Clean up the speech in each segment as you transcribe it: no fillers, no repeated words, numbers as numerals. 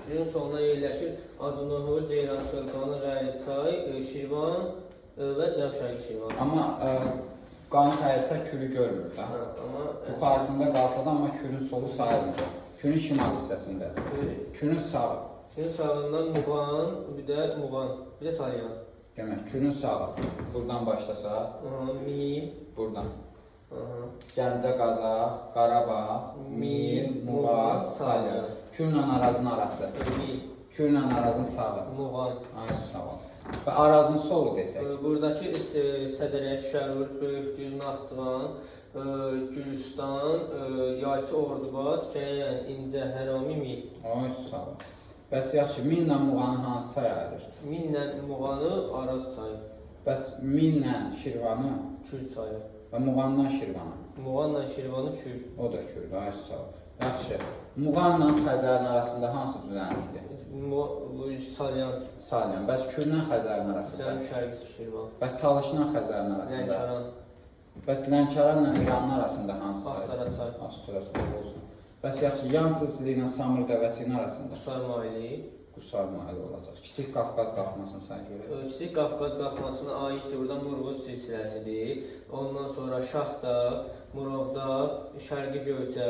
Kürün soluna yerləşir Acınohur, Ceyrançöl, Qanı-Qəyrçay, Şirvan və Cəmşərqi Şirvan. Amma Qanı-Qəyrçay Kürü görmür da. Yuxarısında qalsa da, amma Kürün solu sayılmır. Kürün şimal hissəsindədir. Kürün sağı. Kürün sağından Muğan, bir də Salyan. Demək, Kürün sağı. Buradan başlasa. Mil. Buradan. Gəncə, Qazax, Qarabağ, Mil, Muğan, Salyan. Kürlə Arazın arası. Kürlə Arazın sağı. Muğan. Ay, sağ ol. Və Arazın solu desək. Buradakı Sədərək, Şərur, Böyükdüz, Naxçıvan, Gülüstan, Yayçı, Ordubad, Cəyən, İncə, Hərami, Mil. Ay, sağ ol. Bəs yaxşı, Millə Muğanı hansı çay ayırır? Millə Muğanı Araz çayı. Bəs Millə Şirvanı? Kür çayı. Və Muğandan Şirvanı? Muğanla Şirvanı Kür. O da Kürdür, ay, sağ ol. Yaxşı, Muğanla Xəzərin arasında hansı düzənlikdir? Salyan. Salyan. Bəs Kürlə Xəzərin arasında? Cəmşərqi Şirvan. Və Talışla Xəzərin arasında? Lənkəran. Bəs Lənkəranla İranın arasında hansı çay? Astara çay. Astara çay olsun. Bəs yaxşı, yan silsili ilə Samur dəvəsinin arasında? Qusar Maili. Qusar Maili olacaq. Kiçik Qafqaz qalxmasını sən görə? Kiçik Qafqaz qalxmasına aiddir. Buradan Murğuz silsiləsidir. Ondan sonra Şahdağ, Murovdağ, Şərqi Göyçə,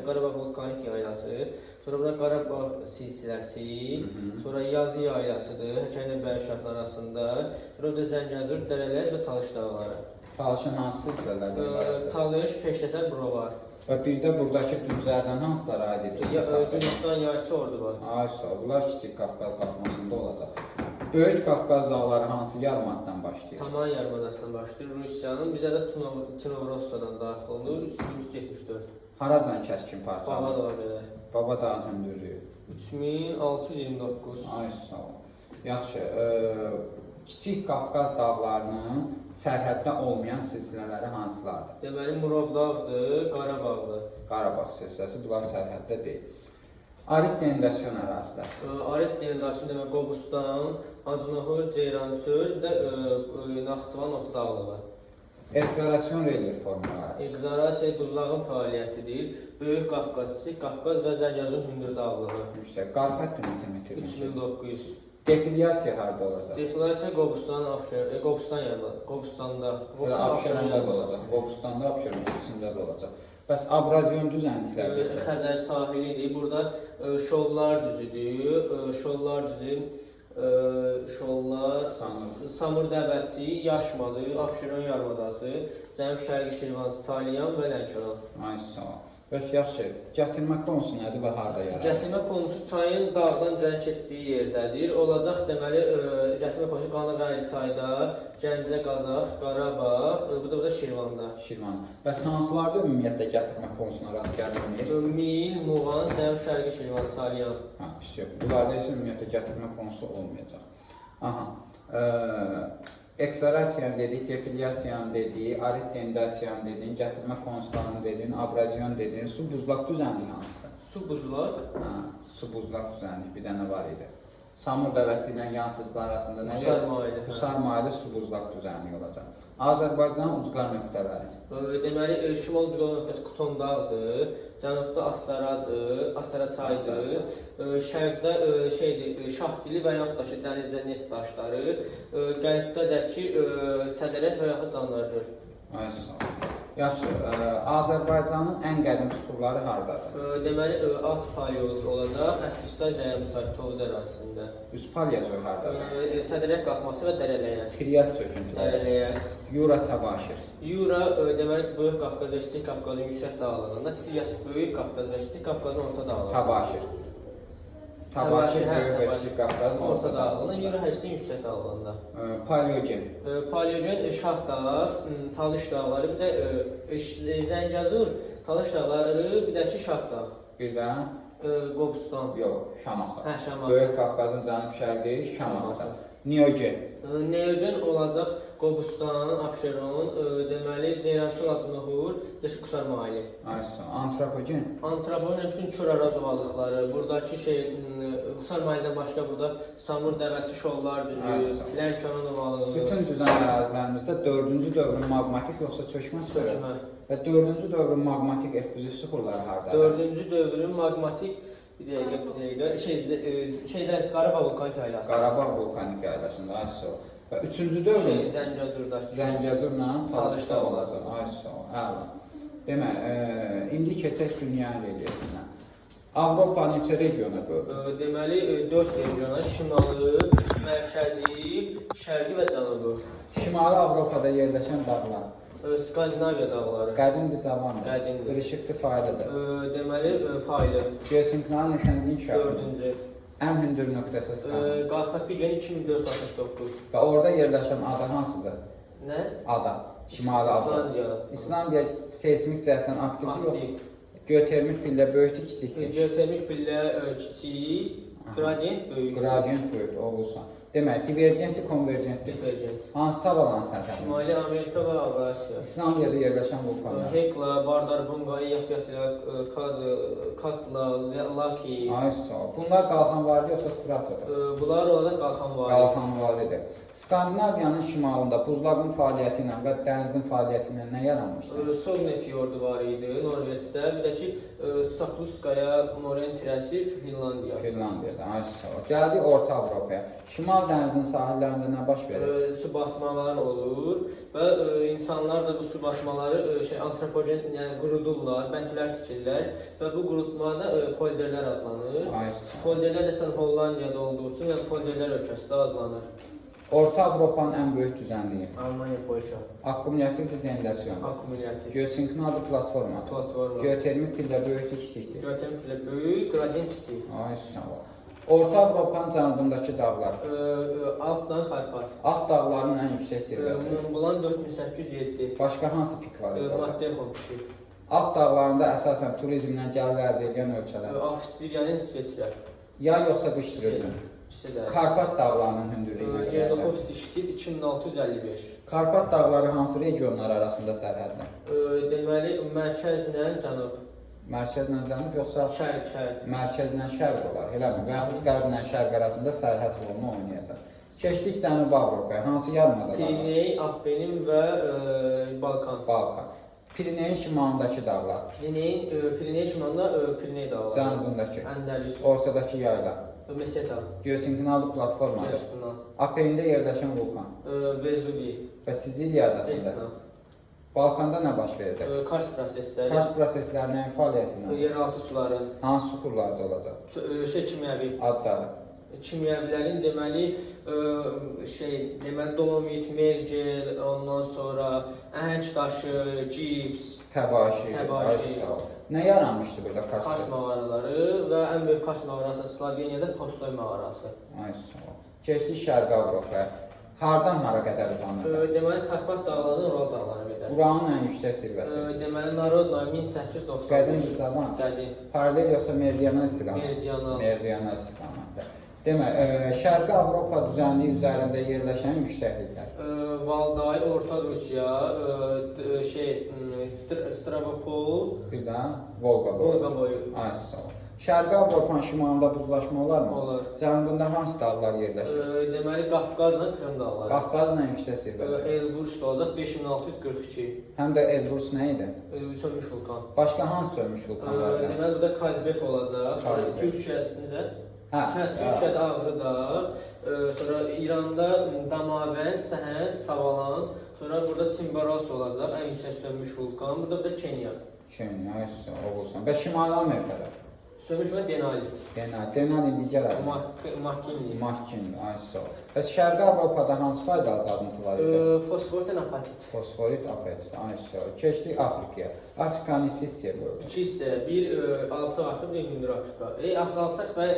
Qarabağ vulkanik yaylası. Sonra burada Qarabağ silsiləsi, sonra Yazı yaylasıdır, Həkəndə Bərşahın arasında. Burada Zəngəzur, Dərələr və Talış dağları. Talışın hansı silsilələrdir? Talış, Peştəsər, Burovar. Və bir də buradakı düzlərdən hansılara aid edir? Gülüstan, Yayçı, Ordubad. Ay, sağ ol. Bunlar Kiçik Qafqaz qalxmasında olacaq. Böyük Qafqaz dağları hansı yarımaddan başlayır? Taman yarımadasından başlayır. Rusiyanın, bizə də Tinovrossa'dan daxil olur. 3374. Haracan kəskin parçalı? Baba da var belə. Baba dağın hündürlüyü? 3629. Ay, sağ ol. Yaxşı, Kiçik Qafqaz dağlarının sərhəddə olmayan silsilələri hansılardır? Deməli, Murovdağdır, Qarabağdır. Qarabağ silsiləsi, bunlar sərhəddə deyil. Arit denidasiyon ərazilər. Arit denidasiyon demək, Qobustan, Acınohur, Ceyrançöl və Naxçıvan Orta Dağlığı. Ekzarasiyon relief formaları. Ekzarasiya buzlağın fəaliyyətidir. Böyük Qafqaz, Kiçik Qafqaz və Zəngəzur hündür dağlığı. Yüksək. Qarxət neçə metr? 3900. Defiliasiya harda olacaq? Defiliasiya Qobustan, Qobustan yanında, Qobustanda. Abşeronda da olacaq. Qobustanda, Abşeron ikisində də olacaq. Bəs abraziyon düzənliklərdir? Xəzər sahilidir. Burada şollar düzüdür. Şollar düzü, Samur dəvəsi, Yaşmadır, Abşeron yarımadası, Cəmşərqi Şirvan, Salyan və Lənkəran. Ay, sağ ol. Bəs yaxşı, gətirmə konusu nədir və harda yaranır? Gətirmə konusu çayın dağdan cənə keçdiyi yerdədir. Olacaq deməli, gətirmə konusu Qanı-Qəyrçayda, Gəncə, Qazax, Qarabağ, bu da Şirvanda. Şirvan. Bəs hansılarda ümumiyyətlə gətirmə konusuna rast gəlinmir? Mil, Muğan, Cəmşərqi Şirvan, Salyan. Pis yox. Bunlarda isə ümumiyyətlə gətirmə konusu olmayacaq. Aha. Ekzarasiyan dedik, defiliasiyan dedik, arit denidasiyan dedik, gətirmə konuslarını dedik, abraziyon dedik, su buzlaq düzənliyi hansıdır? Su buzlaq? Su buzlaq düzənliyi bir dənə var idi. Samur dəvəsi ilə yansızlar arasında nə Qusar Maili. Qusar Maili su buzlaq düzənliyi olacaq. Azərbaycanın ucqar nöqtələri. Deməli, şimal ucqar nöqtəsi Kuton dağdır, cənubda Astaradır, Astara çaydır, şərqdə Şahdili və yaxud da ki, dənizdə neft daşları, qərbdədəki Sədərək və yaxud Canlargöl. Ay, sağ ol. Yaxşı, Azərbaycanın ən qədim süxurları haradadır? Deməli, alt paleolit olacaq, Əsristay Zəyəmçay Tovuz ərazisində. Üst paleozoy haradadır? Sədərək qalxması və Dərələyəs. Trias çöküntüləri. Dərələyəs. Yura Təbaşir. Yura, deməli, Böyük Qafqaz və Kiçik Qafqazın yüksək dağlığında, Trias Böyük Qafqaz və Kiçik Qafqazın orta dağlığında. Təbaşir. Təbaşir Böyük və Kiçik Qafqazın orta dağlığında. Yura hərsin yüksək dağlığında. Paleogen. Paleogen Şahdağ, Talış dağları, bir də Zəngəzur, Talış dağları, bir də ki Şahdağ. Bir də? Qobustan. Yox, Şamaxı. Hə, Şamaxı. Böyük Qafqazın cənub-şərqi Şamaxıda. Neogen. Neogen olacaq Qobustan, Abşeron, deməli Ceyrançöl, Acınohur, Qusar Maili. Antropogen. Antropogen bütün kör araz ovalıqları, buradakı Qusar Mailidən başqa burada Samur dəvəsi şollar düzü, Lənkəran ovalığı. Bütün düzən ərazilərimizdə 4-cü dövrün maqmatik yoxsa çökmə Çökmə. Və 4-cü dövrün maqmatik effuziv süxurları hardadır? 4-cü dövrün maqmatik Bir dəqiqə. Şeydə Qarabağ vulkanik yaylası. Qarabağ vulkanik yaylasında, ay sağ ol. Və üçüncü dövrün Zəngəzurdakı. Zəngəzurla Talışda olacaq, ay sağ ol, əla. Demək, indi keçək dünya relyefinə. Avropa neçə regiona bölünür? Deməli, 4 regiona, şimalı, mərkəzi, şərqi və cənubi. Şimali Avropada yerləşən dağlar. Skandinaviya dağları. Qədimdir, cavandır. Qədimdir. Qırışıqdır, faydadır. Deməli, faylı. Göysinkranın neçənci inkişafı? 4-cü. Ən hündür nöqtəsi İstanbul. Qalxapigen 2469. Və orada yerləşən ada hansıdır? Nə? Ada. Şimali Avropa. İslandiya. İslandiya seismik cəhətdən aktivdir yox? Aktiv. Geotermik pillə böyükdür, kiçikdir? Geotermik pillə kiçik, gradiyent böyük. Gradiyent böyükdür, olursan. Demək, divergentdir, konvergentdir. Divergent. Hansı tabalan səthədir? Şimali Amerika və Avrasiya. İslandiyada yerləşən vulkanlar. Hekla, Bardarbunga, Eyjafjallajökull, Katla, Laki. Ay sağ ol. Bunlar qalxanvardır yoxsa stratodur? Bunlar orada qalxanvarı. Qalxanvarıdır. Skandinaviyanın şimalında buzlağın fəaliyyəti ilə və dənizin fəaliyyəti ilə nə yaranmışdır? Sogne fiyordu var idi Norveçdə. Bir də ki, Sakluskaya Morentirəsi Finlandiya. Finlandiyada, ay sağ ol. Gəldik Orta Avropaya. Şimal dənizinin sahillərində nə baş verir? Su basmalar olur və insanlar da bu su basmaları antropogen, yəni qurudurlar, bəndlər tikirlər və bu qurutmada polderlər adlanır. Ay sağ ol. Polderlər əsən Hollandiyada olduğu üçün yəni polderlər ölkəsində adlanır. Orta Avropanın ən böyük düzənliyi. Almaniya, Polşa. Akkumulyativdir, dendasyon. Akkumulyativ. Geosinkronal platformadır. Platforma. Geotermik pillə böyükdür, kiçikdir. Geotermik pillə böyük, gradiyent kiçik. Ay sağ ol. Orta Avropanın cənubundakı dağlar. Alpdan Karpat. Alt dağlarının ən yüksək zirvəsi. Bulan 4807. Başqa hansı pik var? Matterhorn piki. Alt dağlarında əsasən turizmdən gəlir əldə edən ölkələr. Avstriyanın İsveçrə. Ya yoxsa qış turizmi? Karpat dağlarının hündürlüyünə görə. Cerdohovski ştit 2655. Karpat dağları hansı regionlar arasında sərhəddir? Deməli, mərkəzlə cənub. Mərkəzlə cənub yoxsa şərq. Mərkəzlə şərq olar, eləmi? Və yaxud qərblə şərq arasında sərhəd rolunu oynayacaq. Keçdik Cənubi Avropaya. Hansı yarımadalar? Piriney, Appenin və Balkan. Pirineyin şimalındakı dağlar. Piriney şimalında Piriney dağları. Cənubundakı. Əndəlüs. Ortadakı yayla. Meseta. Geosinkronal platformadır. Appenində yerləşən vulkan. Vezuvi. Və Siciliya adasında. Balkanda nə baş verir? Kars prosesləri. Kars prosesləri nəyin fəaliyyətindən? Yeraltı suların. Hansı suxurlarda olacaq? Kimyəvi. Adları. Kimyəvilərin deməli dolomit, mergel, ondan sonra əhəng daşı, gips, təbaşi. Nə yaranmışdı burada Kars? Kars mağaraları və ən böyük Kars mağarası Sloveniyada Postoy mağarası. Ay sağ ol. Keçdik Şərqi Avropaya. Hardan hara qədər uzanır? Deməli Karpat dağlarından Ural dağlarına qədər. Uranın ən yüksək zirvəsi. Deməli Narodna 1895. Qədimdir, cavan. Qədim. Paralel yoxsa meridianal istiqamət? Meridianal istiqamətdə. Demək, Şərqi Avropa düzənliyi üzərində yerləşən yüksəkliklər. Valday, Orta Rusiya, Stavropol, bir də Volqa boyu. Ay sağ ol. Şərqi Avropanın şimalında buzlaşma olarmı? Olar. Cənubunda hansı dağlar yerləşir? Deməli Qafqazla Krım dağları. Qafqazın ən yüksək zirvəsi. Elbrus olacaq 5642. Həm də Elbrus nə idi? Sönmüş vulkan. Başqa hansı sönmüş vulkan var? Deməli burada Kazbek olacaq. Türkiyə necə? Türkiyədə Ağrı dağ, sonra İranda Damavənd, Səhənd, Savalan, sonra burada Çimbaros olacaq, ən yüksək sönmüş vulkan, burada da Kenya. Kenya, olursan. Və Şimali Amerikada? Sönmüş və Denali. Denali digər adı? Makkinli. Ay sağ ol. Bəs Şərqi Avropada hansı faydalı qazıntılar idi? Fosforit, apatit. Fosforit, apatit, ay sağ ol. Keçdik Afrikaya. Afrikanın neçə hissəyə bölünür? 2 hissə, bir alçaq Afrika, bir hündür Afrika. Alçaq və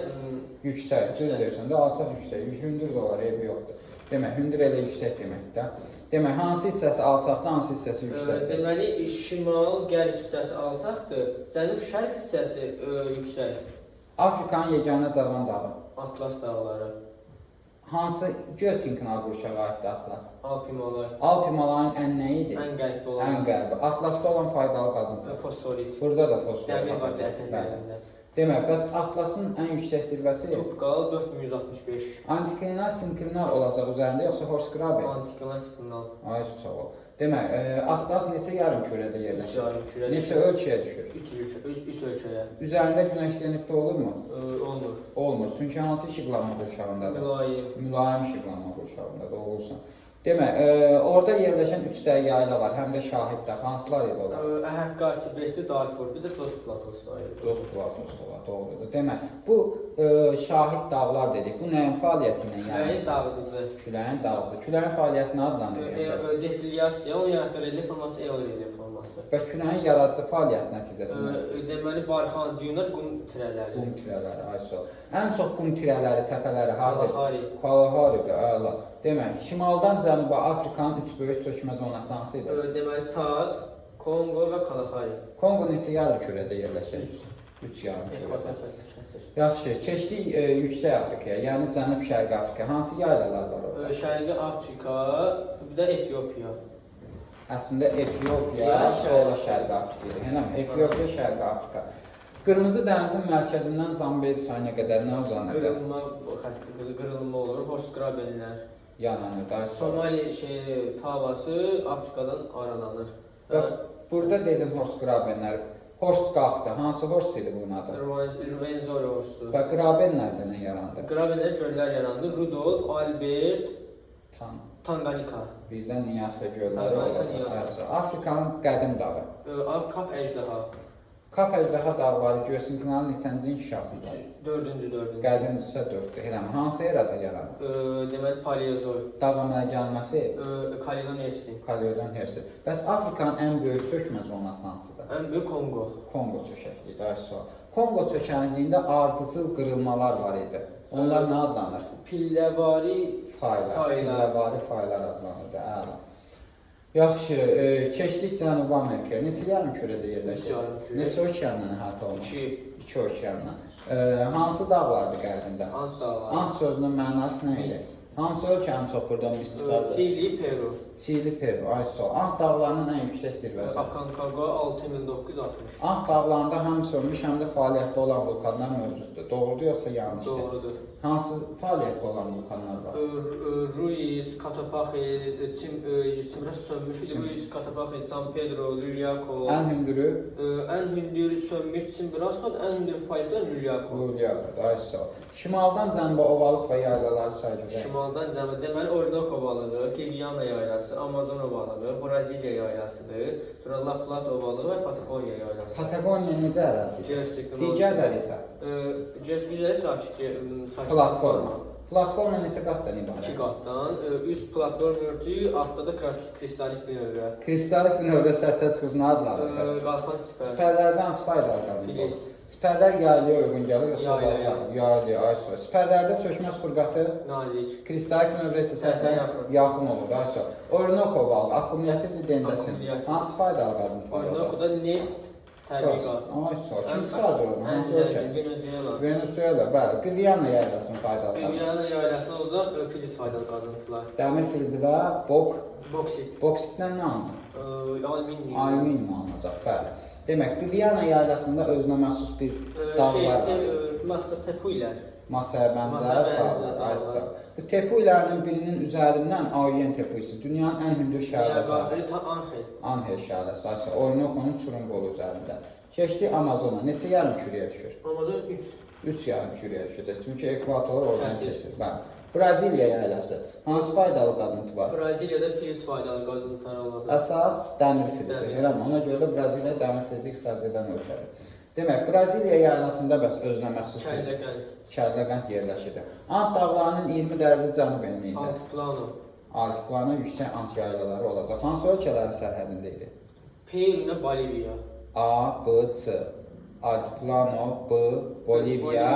yüksək, düz deyirsən də alçaq yüksək, hündür də olar, eybi yoxdur. Demək, hündür elə yüksək deməkdir. Demək, hansı hissəsi alçaqdır, hansı hissəsi yüksəkdir? Deməli, şimal-qərb hissəsi alçaqdır, cənub-şərq hissəsi yüksək. Afrikanın yeganə cavan dağı? Atlas dağları. Hansı geosinkronal qurşağa aiddir Atlas? Alp-Himalay. Alp-Himalayın ən nə idi? Ən qərbdə olan. Ən qərbi. Atlasda olan faydalı qazıntı? Fosforit. Burada da fosforit. Dəmir var dərtənlərində. Demək, bəs Atlasın ən yüksək zirvəsi? Topqal 4165. Antiklinal, sinklinal olacaq üzərində, yoxsa Horsgraben? Antiklinal, sinklinal. Ay sağ ol. Demək, Atlas neçə yarımkürədə yerləşir? 3 yarımkürə. Neçə ölçüyə düşür? 3 ölçəyə. Üzərində günəş zenitdə olurmu? Olmur. Olmur. Çünki hansı işıqlanma qurşağındadır? Mülayim. Mülayim işıqlanma qurşağındadır, olursan. Demək, orada yerləşən 3 dəqiq yayla var, həm də şahiddə. Hansılar idi onlar? Əhəqqati, Besti, Darfur, bir də Coz Platosu var. Coz Platosu var, doğrudur. Demək, bu şahid dağlar dedik. Bu nəyin fəaliyyətindən Küləyin dağıdıcı. Küləyin dağıdıcı. Küləyin fəaliyyəti nə adlanır? Defiliasiya, onun yaratdığı relief forması eol relief forması. Və küləyin yaradıcı fəaliyyəti nəticəsində? Deməli, barxan, düyünlər, qum tirələri. Qum tirələri, ayso. Ən çox qum tirələri, təpələri hardır? Kalahari. Kalaharidir, əla. Demək, şimaldan cənuba Afrikanın 3 böyük çökmə zonası hansı idi? Deməli, Çad, Kongo və Kalahari. Kongo neçə yarımkürədə yerləşir? 3 yarımkürədə. Yaxşı, keçdik Yüksək Afrikaya, yəni Cənub-Şərqi Afrika. Hansı yaylalar var orada? Şərqi Afrika, bir də Efiopiya. Əslində Efiopiya, sonra Şərqi Afrika. Hənəm, Efiopiya, Şərqi Afrika. Qırmızı dənizin mərkəzindən Zambezi çayına qədər nə uzanırdı? Qırılma xətti, qırılma olur, Horsgrabenlər. Yananır. Somali tavası Afrikadan arananır. Burada dedim Horsgrabenlər. Hors qalxdı. Hansı hors idi bunun adı? Rwenzori horsu. Və Graben nədən yarandı? Grabenlər göllər yarandı. Rudolf, Albert, Tanganyika. Birdən Niyasa gölləri olacaq. Afrikanın qədim dağı. Kap əjdaha. Kap əjdaha dağları Göğsünkınanın neçənci inkişafında? 4-cü. Qədimdirsə 4-dür. Hirəm, hansı erada yarandı? Deməli, Paleozoy. Dağ əmələ gəlməsi? Kaledon Hersi. Kaledon Hersi. Bəs Afrikanın ən böyük çökmə zonası hansıdır? Ən böyük Kongo. Kongo çökəkliyi, daha sonra. Kongo çökənliyində ardıcıl qırılmalar var idi. Onlar nə adlanır? Pilləvari faylar. Pilləvari faylar adlanırdı, əla. Yaxşı, keçdik Cənubi Amerikaya. Neçə yarımkürədə yerləşir? Neçə okeandan əhatə olunur? 2 okeandan. Hansı dağlardır qərbində? Ant dağları. Ant sözünün mənası nə idi? Hansı ölkənin çox buradan biz çıxardır? Çili, Peru. Çili, Peru, ayso. Ant dağlarının ən yüksək zirvəsi? Aconcagua 6960. Ant dağlarında həm sönmüş, həm də fəaliyyətdə olan vulkanlar mövcuddur. Doğrudur yoxsa yanlışdır? Doğrudur. Hansı fəaliyyətdə olan vulkanlar var? Ruiz, Cotopaxi, Simras sönmüş, Ruiz, Cotopaxi, San Pedro, Liliaco. Ən hündürü? Ən hündür sönmüş Simbrasson, ən hündür faydan Liliaco. Liliaco, ayso. Şimaldan cənuba ovalıq və yaylaları sayılır. Şimaldan cənuba, deməli Orinoco balığı, Guyana yaylası, Amazon balığı, Braziliya yaylasıdır, sonra La Plata balığı və Patagoniya yaylası. Patagoniya necə ərazidir? Digərləri isə? Gəzgüzəli sakit platforma. Platforma neçə qatdan ibarət? 2 qatdan, üst platform örtüyü, altda da kristalik binövrə. Kristalik binövrə səthə çıxıb nə adlanır? Qalxan sipər. Sipərlərdən hansı faydalar qazanır? Filiz. Sipərlər yaylıya uyğun gəlir yoxsa yaylıya? Yaylıya, ayso. Sipərlərdə çökmə xurqatı nazik. Kristalik binövrə isə səthə yaxın olur, ayso. Orinoco balığı akkumulyativ dendəsin. Hansı faydalar qazanır? Orinoco'da neft təbii qaz. Ayso. Kim çıxardır onu? Hansı ölkə? Venezuela. Venezuela, bəli. Guyana yaylasının faydaları. Guyana yaylasında olacaq filiz faydalı qazıntılar. Dəmir filizi və boksit. Boksitdən nə alınır? Alüminium. Alüminium alınacaq, bəli. Demək, Guyana yaylasında özünə məxsus bir dağlar var. Masa tepuylər. Masaya bənzər dağlar. Bu tepuylərinin birinin üzərindən Ayen tepuyusu, dünyanın ən hündür şəhərləsi. Angel şəhərləsi, Orinoco'nun Çurunqolu üzərində. Keçdi Amazona. Neçə yarımkürəyə düşür? Amazon 3 yarımkürəyə düşür. Çünki ekvator oradan keçir. Bəli. Braziliya yaylası. Hansı faydalı qazıntı var? Braziliyada filiz faydalı qazıntılar olacaq. Əsas dəmir filizidir. Ona görə də Braziliya dəmir filizi ixrac edən ölkədir. Demək, Braziliya yaylasında bəs özünə məxsus Kəlləqənd yerləşir. Ant dağlarının 20 dərəcə cənub enliyində. Altiplano yüksək ant yaylaları olacaq. Hansı ölkələrin sərhədində idi? Peru ilə Boliviya. A, B, C. Altiplano, B, Bolivia,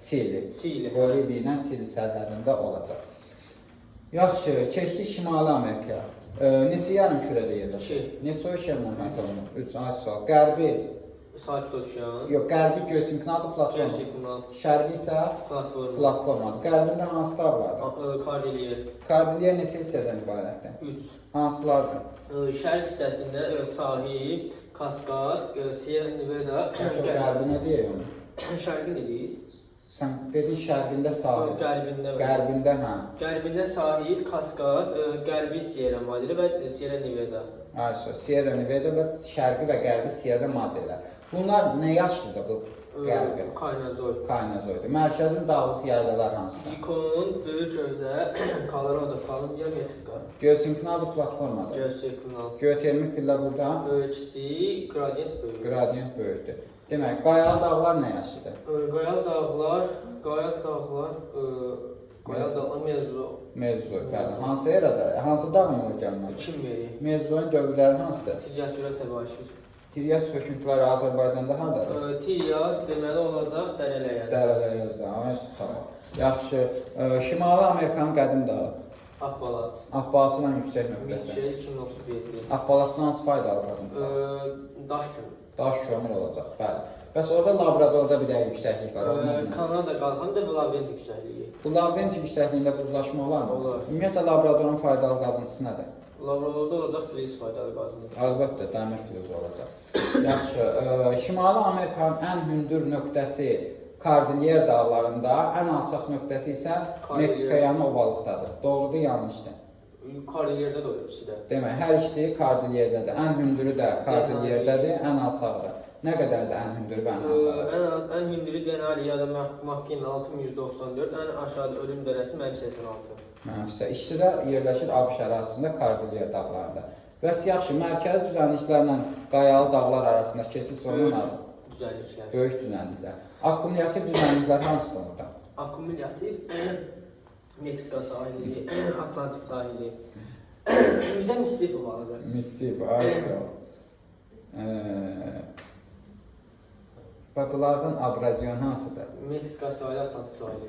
Çili. Bolivia ilə Çili sərhədində olacaq. Yaxşı, keçdik Şimali Amerikaya. Neçə yarımkürədə yerləşir? Neçə okeandan əhatə olunur? 3, ayso. Qərbi? Sakit okean. Yox, qərbi Göğsünkınadlı platforma. Şərqi isə platformadır. Qərbində hansı dağlardır? Kordilyer. Kordilyer neçə hissədən ibarətdir? 3. Hansılardır? Şərq hissəsində sahil, Kaskad, Sierra Nevada. Qərbi nə deyək onu? Şərqi nə deyir? Sən dedin şərqində sahil. Qərbində. Qərbində, hə. Qərbində sahil, kaskad, qərbi Sierra Madre və Sierra Nevada. Ayşə, Sierra Nevada və şərqi və qərbi Sierra Madre. Bunlar nə yaşlıdır bu qərbi? Kaynazoy. Kaynazoydur. Mərkəzin dağlıq yaylalar hansıdır? Yukon, Böyük Gözə, Colorado, Kolumbiya, Meksika. Geosinklinal platformadır. Geosinklinal. Geotermik pillə burada Kiçik, qradiyent böyük. Qradiyent böyükdür. Demək, qayalı dağlar nə yaşlıdır? Qayalı dağlar Mezozoy, bəli. Hansı erada? Hansı dağ mövcudları? Kimyeri. Mezozoyun dövrləri hansıdır? Tiryas ilə təbaşir. Tiryas söküntüləri Azərbaycanda hardadır? Tiryas deməli olacaq Dərələyəz. Dərələyəzdə. Sağ ol. Yaxşı. Şimali Amerikanın qədim dağı. Appalats. Appalatsdan yüksək nöqtəsi. Mitchell 2037. Appalatsdan hansı faydalı qazıntılar? Daş kömür. Daş kömür olacaq, bəli. Bəs orada Labradorda bir dənə yüksəklik var. Kanada qalxanda bu labirint yüksəkliyi. Bu labirint yüksəkliyində buzlaşma olar mı? Olar. Ümumiyyətlə Labradorun faydalı qazıntısı nədir? Labradorda olacaq filiz faydalı qazıntısı. Əlbəttə, dəmir filizi olacaq. Yaxşı. Şimali Amerikanın ən hündür nöqtəsi Kordilyer dağlarında, ən alçaq nöqtəsi isə Meksika yanı ovalıqdadır. Doğrudur, yanlışdır. Kordilyerdə də olur ikisi də. Demək, hər ikisi Kordilyerdədir. Ən hündürü də Kordilyerdədir, ən alçaqdır. Nə qədərdir ən hündürü və ən alçaqdır? Ən hündürü Denali ya da Makkin 6194, ən aşağıda ölüm dərəsi -86. Mənfisə. İkisi də yerləşir ABŞ ərazisində Kordilyer dağlarında. Bəs yaxşı, mərkəzi düzənliklərlə qayalı dağlar arasında keçid zonu nədir? Düzənliklər. Böyük düzənliklər. Akkumulyativ düzənliklər hansıdır orada? Akkumulyativ Meksika sahili, Atlantik sahili. Bir də Mississippi balıdır. Mississippi, aysa. Bax, bunlardan abrazyon hansıdır? Meksika sahili, Atlantik sahili.